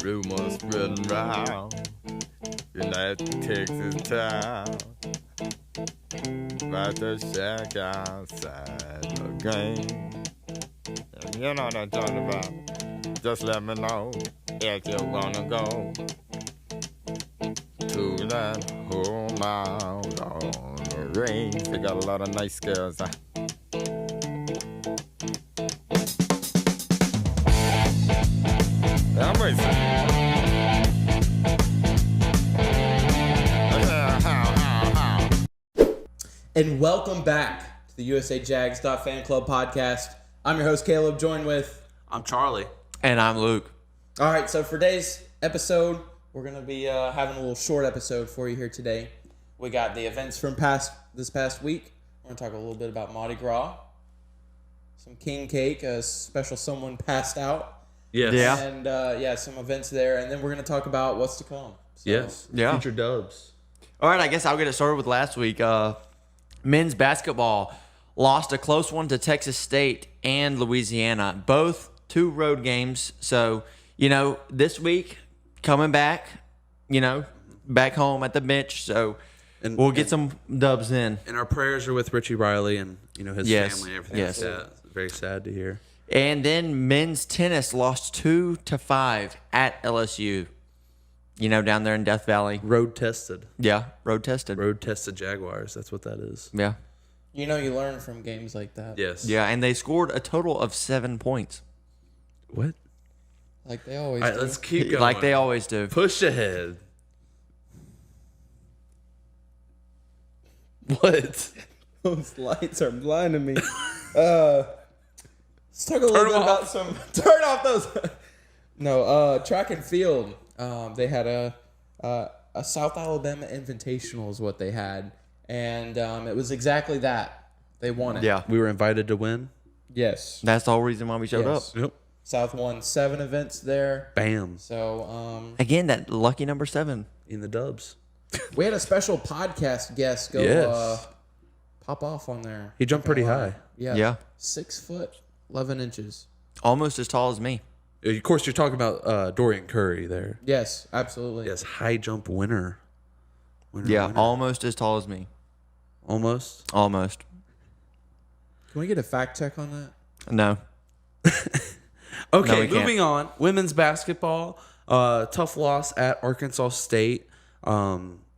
Rumors spreading round in that Texas town about the shack outside the game. And you know what I'm talking about. Just let me know if you wanna go to that home out on the range. They got a lot of nice girls. I'm racing. And welcome back to the usajags.fanclub podcast. I'm your host, Caleb, joined with... I'm Charlie. And I'm Luke. All right, so for today's episode, we're going to be having a little short episode for you here today. We got the events from this past week. We're going to talk a little bit about Mardi Gras, some king cake, a special someone passed out. Yes. Yeah. And, some events there. And then we're going to talk about what's to come. So, Yes. Yeah. Future dubs. All right, I guess I'll get it started with last week. Men's basketball lost a close one to Texas State and Louisiana, both 2 road games. So, this week, coming back, back home at the bench. So, we'll get some dubs in. And our prayers are with Richie Riley and, his Yes. family and everything Yes. like that. It's very sad to hear. And then men's tennis lost 2-5 at LSU, down there in Death Valley. Road tested. Yeah, road tested. Road tested Jaguars. That's what that is. Yeah. you learn from games like that. Yes. Yeah, and they scored a total of 7 points. What? Like they always All right, do. let's keep going. Like they always do. Push ahead. What? Those lights are blinding me. Let's talk a little bit about some. Turn off those. No, track and field. They had a South Alabama Invitational is what they had, and it was exactly that. They won it. Yeah. We were invited to win. Yes. That's the whole reason why we showed Yes. up. Yep. South won 7 events there. Bam. So Again, that lucky number 7. In the dubs. we had a special podcast guest go Yes. pop off on there. He jumped pretty high. Yeah. Yeah. 6 foot, 11 inches. Almost as tall as me. Of course, you're talking about Dorian Curry there. Yes, absolutely. Yes, high jump winner. Yeah, winner. almost as tall as me. Almost. Almost. Can we get a fact check on that? No. Okay, No, we can't. moving on. Women's basketball, tough loss at Arkansas State.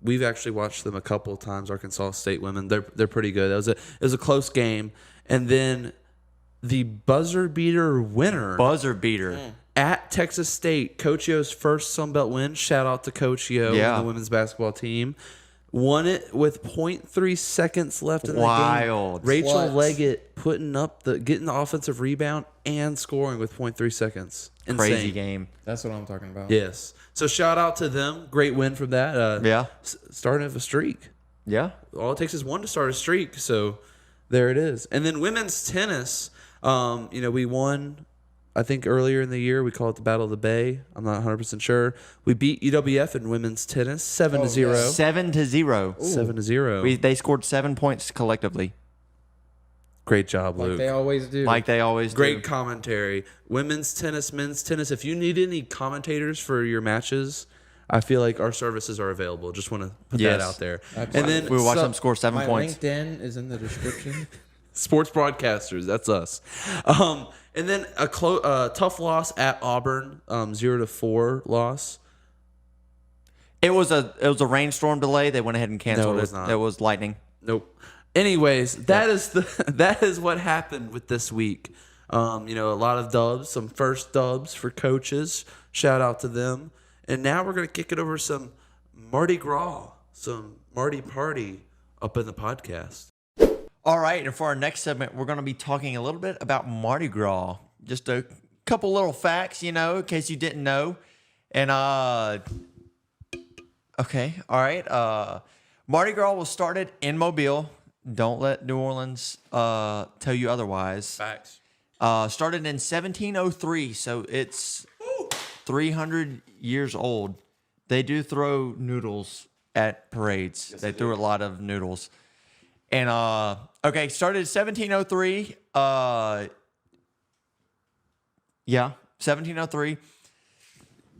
We've actually watched them a couple of times. Arkansas State women, they're pretty good. It was a close game, and then the buzzer beater winner Buzzer beater. at Texas State, Coach Yo's first Sun Belt win. Shout out to Coach Yo Yeah. and the women's basketball team. Won it with 0.3 seconds left in the Wild. game. Rachel Clutch. Leggett getting the offensive rebound and scoring with 0.3 seconds. Insane. Crazy game. That's what I'm talking about. Yes. So shout out to them. Great win from that. Yeah. Starting of a streak. Yeah. All it takes is one to start a streak. So there it is. And then women's tennis. We won. I think earlier in the year we call it the Battle of the Bay. I'm not 100% sure. We beat UWF in women's tennis 7-0. 7-0. 7-0. They scored 7 points collectively. Great job, Like Luke. they always do. Like they always Great do. commentary. Women's tennis, men's tennis. If you need any commentators for your matches, I feel like our services are available. Just want to put that Yes. out there. Absolutely. And then We watched them score 7 My points. LinkedIn is in the description. sports broadcasters. That's us. And then a tough loss at Auburn, 0-4 loss. It was a rainstorm delay. They went ahead and canceled No, it was not. It was lightning. Nope. Anyways, that is what happened with this week. A lot of dubs, some first dubs for coaches. Shout out to them. And now we're gonna kick it over some Mardi Gras, some Mardi Party up in the podcast. All right, and for our next segment, we're going to be talking a little bit about Mardi Gras. Just a couple little facts, in case you didn't know. And, okay, all right. Mardi Gras was started in Mobile. Don't let New Orleans tell you otherwise. Facts. Started in 1703, so it's 300 years old. They do throw noodles at parades. Yes, they threw a lot of noodles. And, started in 1703. 1703.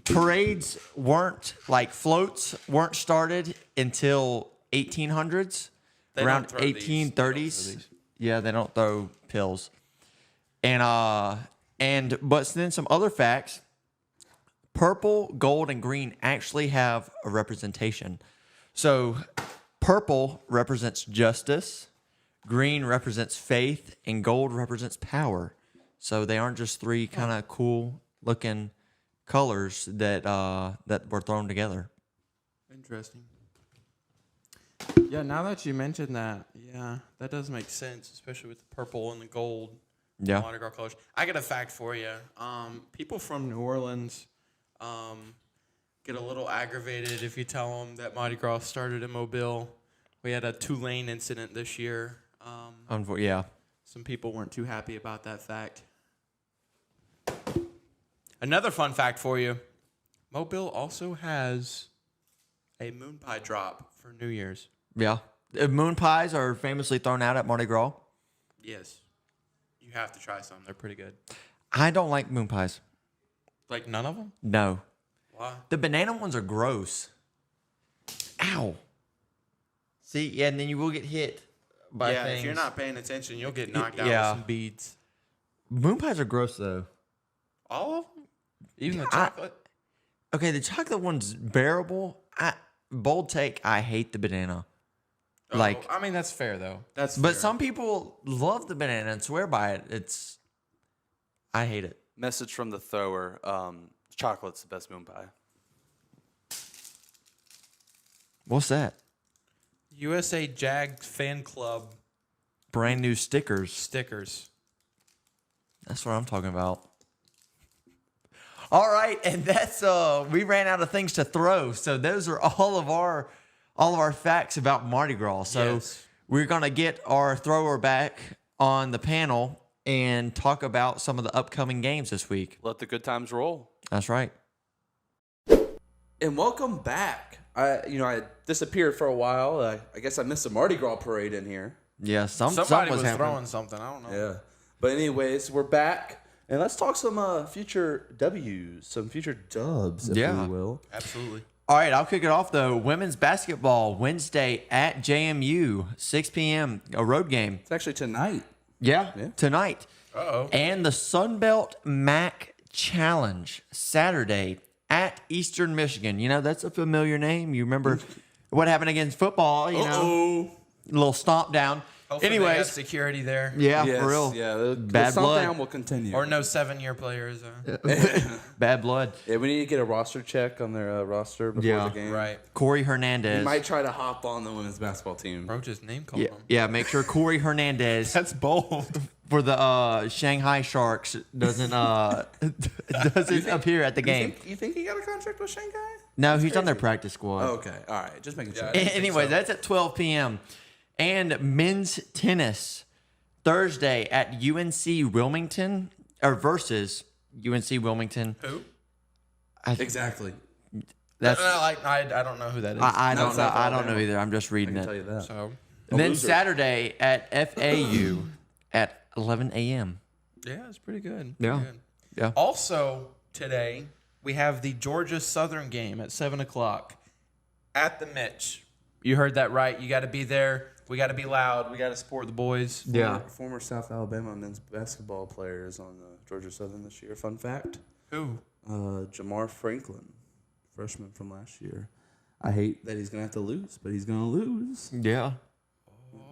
parades weren't like floats weren't started until 1800s, They around don't throw these. 1830s. They don't throw these. Yeah, they don't throw pills. But then some other facts. Purple, gold, and green actually have a representation. So purple represents justice, green represents faith, and gold represents power. So they aren't just three kind of cool looking colors that were thrown together. Interesting. Yeah, now that you mentioned that, yeah, that does make sense, especially with the purple and the gold. Yeah. Mardi Gras colors. I got a fact for you. People from New Orleans get a little aggravated if you tell them that Mardi Gras started in Mobile. We had a Tulane incident this year. Yeah. Some people weren't too happy about that fact. Another fun fact for you. Mobile also has a moon pie drop for New Year's. Yeah. Moon pies are famously thrown out at Mardi Gras. Yes. You have to try some. They're pretty good. I don't like moon pies. Like none of them? No. Why? The banana ones are gross. Ow. See, yeah, and then you will get hit by things. If you're not paying attention, you'll get knocked out Yeah. with some beads. Moon pies are gross, though. All of them? Even the chocolate? Okay, the chocolate one's bearable. Bold take, I hate the banana. Like, I mean, that's fair, though. That's but fair. some people love the banana and swear by it. I hate it. Message from the thrower. Chocolate's the best moon pie. What's that? usajags.fanclub Brand new stickers. stickers. That's what I'm talking about. All right, and that's we ran out of things to throw. So those are all of our facts about Mardi Gras. So Yes. we're gonna get our thrower back on the panel and talk about some of the upcoming games this week. Let the good times roll. That's right. And welcome back. I disappeared for a while. I guess I missed a Mardi Gras parade in here. Yeah, Somebody something was happening. throwing something. I don't know. Yeah. But anyways, we're back. And let's talk some future W's, some future dubs, if Yeah. we will. Absolutely. All right, I'll kick it off though. Women's basketball Wednesday at JMU, 6 p.m. a road game. It's actually tonight. Yeah, tonight. Uh-oh. And the Sunbelt MAC Challenge Saturday at Eastern Michigan. You know, that's a familiar name. You remember what happened against football, you know, a little stomp down. Hopefully they have Anyways, security there. yeah, Yes, for real. Yeah, the Bad blood. down will continue. Or no 7-year players. Bad blood. Yeah, we need to get a roster check on their roster before the game. Right. Corey We Hernandez. might try to hop on the women's basketball team. Bro just name called Yeah, them. yeah, make sure Corey Hernandez That's bold. for the Shanghai Sharks doesn't appear at the game. You think he got a contract with Shanghai? No, he's on their practice squad. Oh, okay. All right. Just making sure. Anyway, that's at 12 p.m. And men's tennis Thursday at UNC Wilmington versus UNC Wilmington. Who? Exactly. That's I don't know who that is. I don't That's know. South I don't know Alabama. either. I'm just I reading can tell it. you that. so, And then loser. Saturday at FAU at 11 a.m. yeah, it's pretty good. Yeah. Pretty good. Yeah. Also, today, we have the Georgia Southern game at 7 o'clock at the Mitch. You heard that right. You got to be there. We got to be loud. We got to support the boys. Yeah. Former South Alabama men's basketball player is on Georgia Southern this year. Fun fact. Who? Jamar Franklin, freshman from last year. I hate that he's going to have to lose, but he's going to lose. Yeah.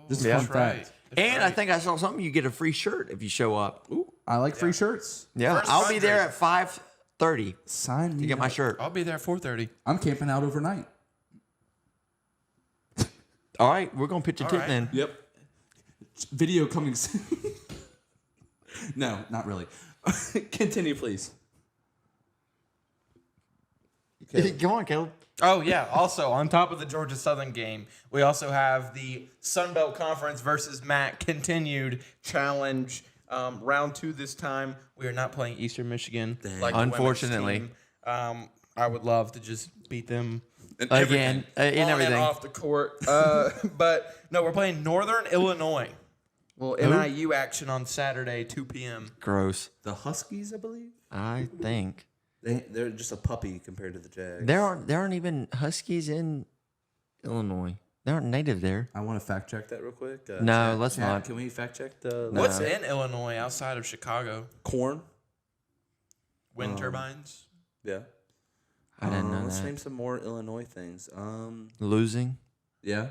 Just Yeah. a fun Right. fact. And I think I saw something. You get a free shirt if you show up. Ooh, I like free shirts. Yeah. First I'll be there fundraiser. at 5:30 Sign me to get my up. shirt. I'll be there at 4:30. I'm camping out overnight. All right, we're gonna pitch a All tip right. then. Yep. Video coming soon. No, not really. Continue, please. Come on, Caleb. Oh, yeah. Also, on top of the Georgia Southern game, we also have the Sun Belt Conference versus MAC continued challenge. Round 2 this time. We are not playing Eastern Michigan. Like the women's Unfortunately. team. I would love to just beat them Again, in on everything. and off the court. But, no, we're playing Northern Illinois. Well, NIU action on Saturday, 2 p.m. Gross. The Huskies, I believe. I think. They're just a puppy compared to the Jags. There aren't even Huskies in Illinois. They aren't native there. I want to fact check that real quick. No, let's not. Can we fact check the What's in Illinois outside of Chicago? corn? Wind turbines. Yeah. I didn't know Let's that. name some more Illinois things. Losing. Yeah.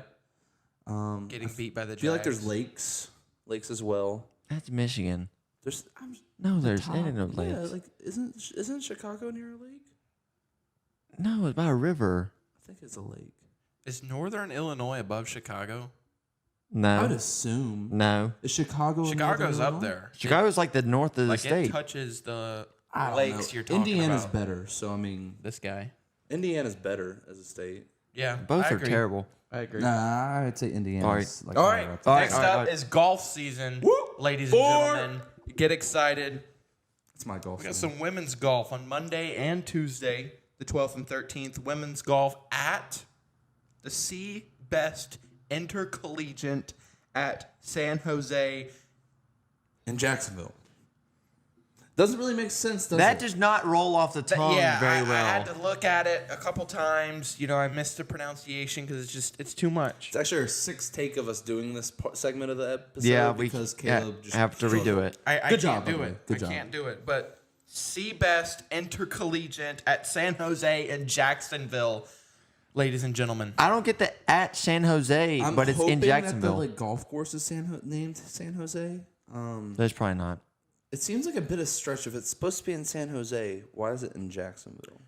Getting beat by the I Jags. feel like there's lakes as well. That's Michigan. There's No, there's ain't no lakes. yeah, like isn't Chicago near a lake? No, it's by a river. I think it's a lake. Is Northern Illinois above Chicago? I would No. assume. No. Is Chicago? in Chicago's Northern up Illinois? there. Chicago's like the north of the Like state. it touches the I don't lakes know. you're talking Indiana's about. better, so I mean, This guy. Indiana's better as a state. Yeah, Both I are agree. terrible. I agree. Nah, I'd say Indiana's. All Like All higher right, up there. next all right, up all right. is golf season, ladies and gentlemen. Get excited. It's my golf. We got season. some women's golf on Monday and Tuesday, the 12th and 13th. Women's golf at the Sea Best Intercollegiate at San Jose. in Jacksonville. Doesn't really make sense, does That it? does not roll off the tongue very I well. had to look at it a couple times. You know, I missed the pronunciation because it's too much. It's actually our sixth take of us doing this segment of the episode. Yeah, because yeah, Caleb just have to redo it. I Good can't job, by do the it. way. Good I job. can't do it. But Seabest Intercollegiate at San Jose in Jacksonville, ladies and gentlemen. I don't get the at San Jose, I'm but it's hoping in Jacksonville. That the golf course is named San Jose. There's probably not. It seems like a bit of stretch. If it's supposed to be in San Jose, why is it in Jacksonville?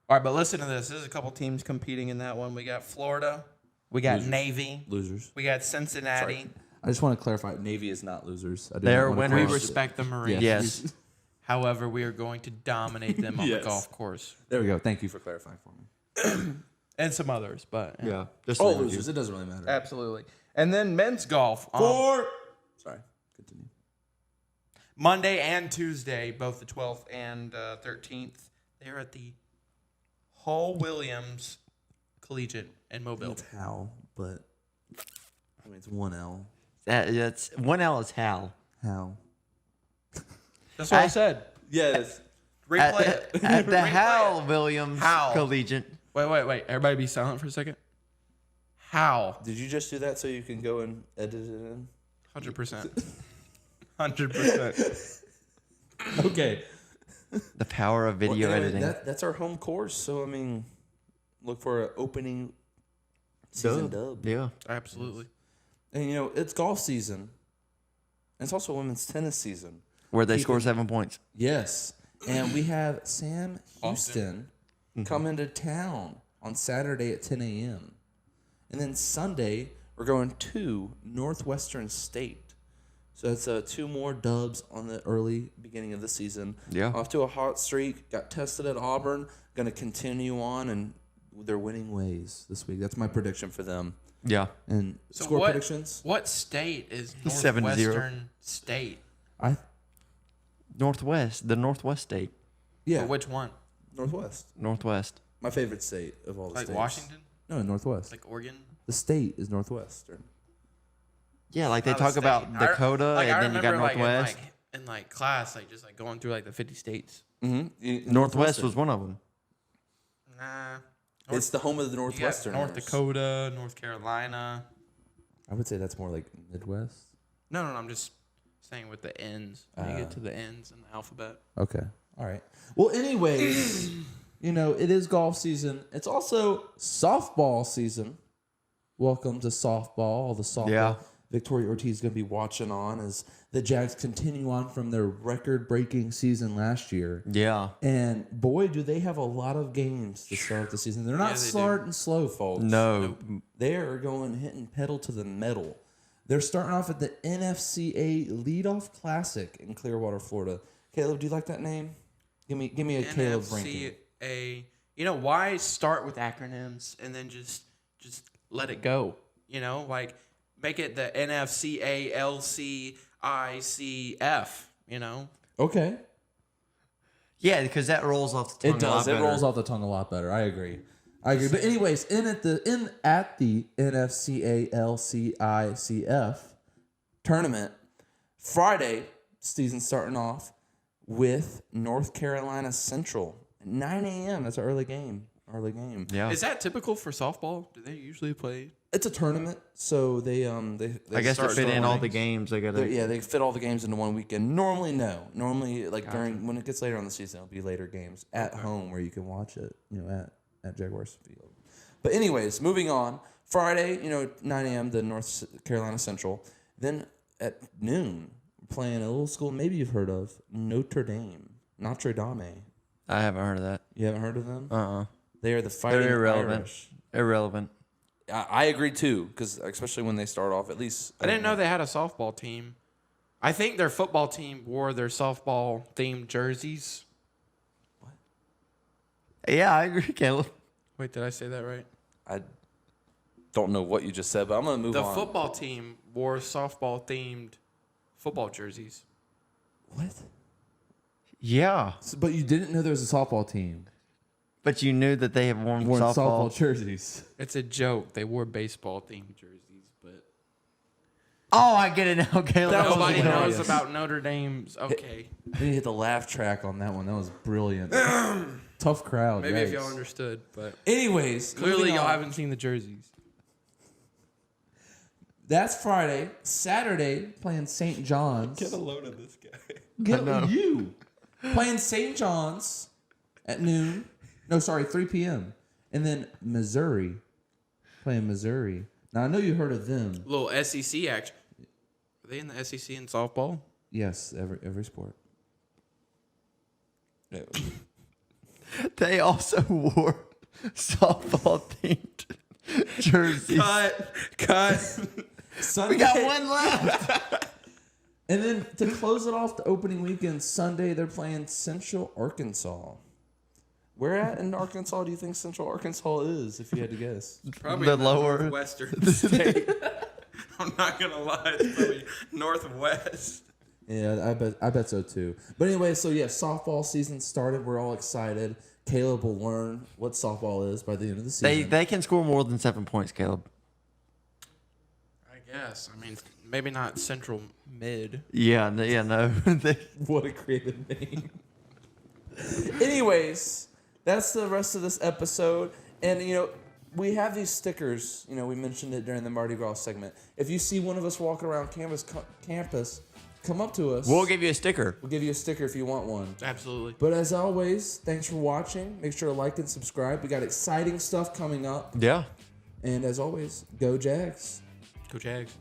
All right, but listen to this. There's a couple teams competing in that one. We got Florida. We got Navy. Losers. We got Cincinnati. Sorry. I just want to clarify. Navy is not losers. I do They're not wanna winners. We cross- respect the Marines. Yes. However, we are going to dominate them on Yes. the golf course. There we go. Thank you for clarifying for me. And some others, but Yeah. Just Oh, so you- losers. It doesn't really matter. absolutely. And then men's golf. Sorry. Continue. Monday and Tuesday, both the 12th and 13th, they're at the Hall Williams Collegiate in Mobile. It's Hal, but I mean it's one L. That's one L is Hal. Hal. That's what I said. Yes. Replay it. At the Replay Hal it. Williams Hal. Collegiate. Wait. Everybody be silent for a second. How? Did you just do that so you can go and edit it in? 100%. 100%. Okay. The power of video Well, anyway, editing. that's our home course. So I mean, look for an opening season dub. Yeah. Absolutely. And you know it's golf season. And it's also women's tennis season. Where they score 7 points. Yes. And we have Sam Houston Mm-hmm. coming to town on Saturday at 10 a.m. And then Sunday, we're going to Northwestern State. So that's 2 more dubs on the early beginning of the season. Yeah. Off to a hot streak. Got tested at Auburn. Going to continue on and their winning ways this week. That's my prediction for them. Yeah. And So score what, predictions? What state is 7-0. Northwestern State? The Northwest state. Yeah, Or which one? Northwest. Northwest. My favorite state of all the Like states. Washington? No, Northwest. Like Oregon? The state is Northwestern. Yeah, like they Not a talk state. about Dakota, I and then you got remember, Northwest. in class, just going through like the 50 states. Mm-hmm. Northwest was one of them. Nah. It's the home of the You got Northwestern. North Dakota, North Carolina. I would say that's more like Midwest. No, I'm just saying with the N's. When you get to the N's in the alphabet. Okay. All right. Well, anyways, it is golf season. It's also softball season. Welcome to softball. All the softball. Yeah. Victoria Ortiz is going to be watching on as the Jags continue on from their record-breaking season last year. Yeah. And boy, do they have a lot of games to start the season. They're not Yeah, they do. starting slow, folks. No. They are going hitting pedal to the metal. They're starting off at the NFCA Leadoff Classic in Clearwater, Florida. Caleb, do you like that name? Give me a Caleb ranking. NFCA. Why start with acronyms and then just let it go? Make it the NFCALCICF. Okay. Yeah, because that rolls off the tongue. It does. A lot It rolls better. off the tongue a lot better. I agree. But anyways, at the NFCALCICF tournament, Friday, season starting off, with North Carolina Central. 9 a.m. That's an early game. Yeah. Oh. Is that typical for softball? Do they usually play? It's a tournament, so they I guess to fit in all the games, they got to. they fit all the games into one weekend. Normally, no. Normally, like during when it gets later on the season, it'll be later games at home where you can watch it. At Jaguars Field. But anyways, moving on. Friday, 9 a.m. the North Carolina Central. Then at noon, we're playing a little school maybe you've heard of, Notre Dame. I haven't heard of that. You haven't heard of them? Uh-uh. They are the Fighting They're irrelevant. Irish. Irrelevant. I agree too, because especially when they start off, at least I didn't know they had a softball team. I think their football team wore their softball themed jerseys. Yeah, I agree, Caleb. Wait, did I say that right? I don't know what you just said, but I'm gonna move The on. football team wore softball themed football jerseys. What? Yeah, But you didn't know there was a softball team. but you knew that they have worn Wore softball. softball jerseys. It's a joke. They wore baseball themed jerseys, but Oh, I get it now, Caleb. That was nobody hilarious. knows about Notre Dame's. Okay, Then you hit the laugh track on that one. That was brilliant. Tough crowd. maybe if yikes. y'all understood, but Anyways, clearly moving y'all on. haven't seen the jerseys. That's Friday. Saturday, playing St. John's. Get a load of this guy. Get you. Playing St. John's at noon. No, sorry, 3 p.m. And then Missouri. Playing Missouri. Now, I know you heard of them. Little SEC action. Are they in the SEC in softball? Yes, every sport. They also wore softball themed jerseys. Cut. Sunday, We got one left. And then to close it off, the opening weekend, Sunday, they're playing Central Arkansas. Where at in Arkansas do you think Central Arkansas is, if you had to guess? Probably The in lower- northwestern state. I'm not gonna lie, it's probably northwest. Yeah, I bet so too. But anyway, so yeah, softball season started. We're all excited. Caleb will learn what softball is by the end of the season. They can score more than 7 points, Caleb. I guess. I mean, maybe not central mid. Yeah, no. What a creative name. Anyways, that's the rest of this episode. And, we have these stickers. We mentioned it during the Mardi Gras segment. If you see one of us walking around campus, come up to us. We'll give you a sticker. We'll give you a sticker if you want one. Absolutely. But as always, thanks for watching. Make sure to like and subscribe. We got exciting stuff coming up. Yeah. And as always, go Jags. Go Jags.